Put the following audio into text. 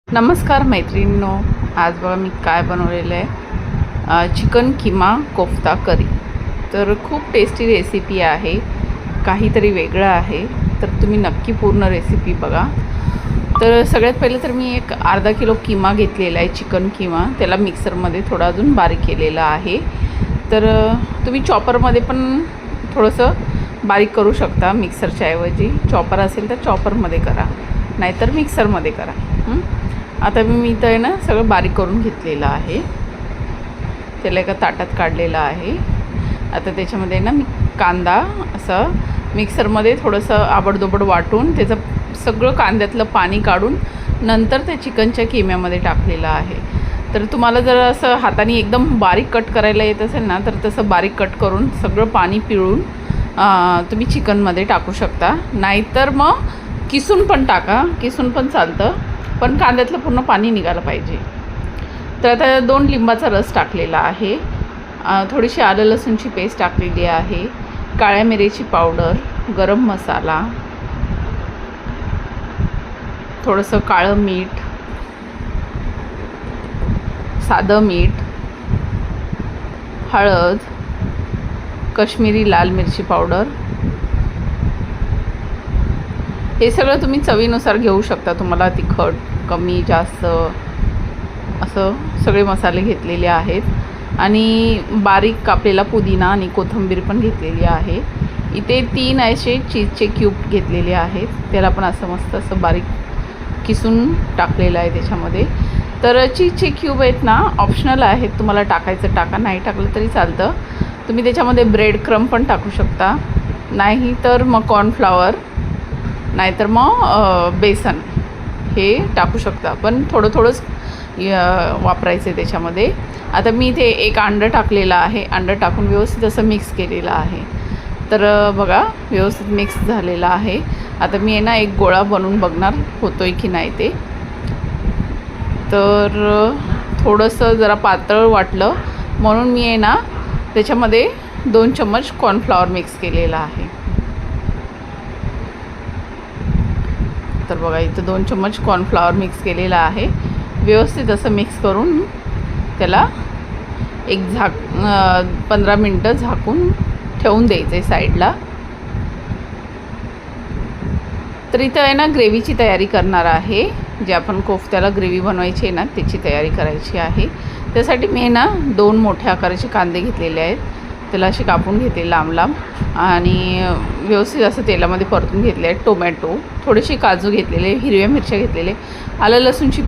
नमस्कार मैत्रिणींनो, आज बघा मी काय बनवलेलं आहे, चिकन किमा कोफ्ता करी. तर खूप टेस्टी रेसिपी आहे, काहीतरी वेगळं आहे. तर तुम्ही नक्की पूर्ण रेसिपी बघा. तर सगळ्यात पहिले तर मी एक अर्धा किलो किमा घेतलेला आहे, चिकन किमा. त्याला मिक्सरमध्ये थोडा अजून बारीक केलेला आहे. तर तुम्ही चॉपरमध्ये पण थोडंसं बारीक करू शकता. मिक्सरच्या ऐवजी चॉपर असेल तर चॉपरमध्ये करा, नाहीतर मिक्सरमध्ये करा. आता मी इथं आहे ना सगळं बारीक करून घेतलेलं आहे. त्याला एका ताटात काढलेलं आहे. आता त्याच्यामध्ये ना मी कांदा असं मिक्सरमध्ये थोडंसं आबडधोबड वाटून त्याचं सगळं कांद्यातलं पाणी काढून नंतर त्या चिकनच्या किम्यामध्ये टाकलेलं आहे. तर तुम्हाला जर असं हाताने एकदम बारीक कट करायला येत असेल ना, तर तसं बारीक कट करून सगळं पाणी पिळून तुम्ही चिकनमध्ये टाकू शकता. नाहीतर मग किसून पण टाका, किसून पण चालतं, पण कांद्यातलं पूर्ण पाणी निघालं पाहिजे. तर आता 2 लिंबाचा रस टाकलेला आहे, थोडीशी आलं लसूणची पेस्ट टाकलेली आहे, काळ्या मिरीची पावडर, गरम मसाला, थोडंसं काळं मीठ, साधं मीठ, हळद, काश्मीरी लाल मिरची पावडर. हे सगळं तुम्ही चवीनुसार घेऊ शकता. तुम्हाला तिखट कमी जास्त असं सगळे मसाले घेतलेले आहेत. आणि बारीक कापलेला पुदिना आणि कोथिंबीर पण घेतलेली आहे. इथे 3 असे चीजचे क्यूब घेतलेले आहेत. त्याला पण असं मस्त असं बारीक किसून टाकलेलं आहे त्याच्यामध्ये. तर चीजचे क्यूब आहेत ना, ऑप्शनल आहेत, तुम्हाला टाकायचं टाका, नाही टाकलं तरी चालतं. तुम्ही त्याच्यामध्ये ब्रेड क्रम पण टाकू शकता, नाही तर मग कॉर्नफ्लॉवर, नाहीतर मग बेसन हे टाकू शकता. पण थोडं थोडंच वापरायचं आहे त्याच्यामध्ये. आता मी इथे एक अंडं टाकलेलं आहे. अंडं टाकून व्यवस्थित असं मिक्स केलेलं आहे. तर बघा व्यवस्थित मिक्स झालेलं आहे. आता मी आहे ना एक गोळा बनवून बघणार होतो आहे की नाही ते. तर थोडंसं जरा पातळ वाटलं म्हणून मी आहे ना त्याच्यामध्ये 2 चम्मच कॉर्नफ्लॉवर मिक्स केलेला आहे. तर बघा इथं 2 चम्मच कॉर्नफ्लॉवर मिक्स केलेला आहे. व्यवस्थित असं मिक्स करून त्याला एक 15 मिनटं झाकून ठेवून द्यायचं आहे साईडला. तर इथं आहे ना ग्रेव्हीची तयारी करणार आहे. जे आपण कोफ्त्याला ग्रेव्ही बनवायची आहे ना, त्याची तयारी करायची आहे. त्यासाठी मी ना 2 मोठ्या आकाराचे कांदे घेतलेले आहेत. त्याला असे कापून घेतले लांब लांब आणि व्यवस्थित असं तेलामध्ये परतून घेतले आहेत. टोमॅटो, थोडेसे काजू घेतलेले, हिरव्या मिरच्या घेतलेले, आलं लसूणची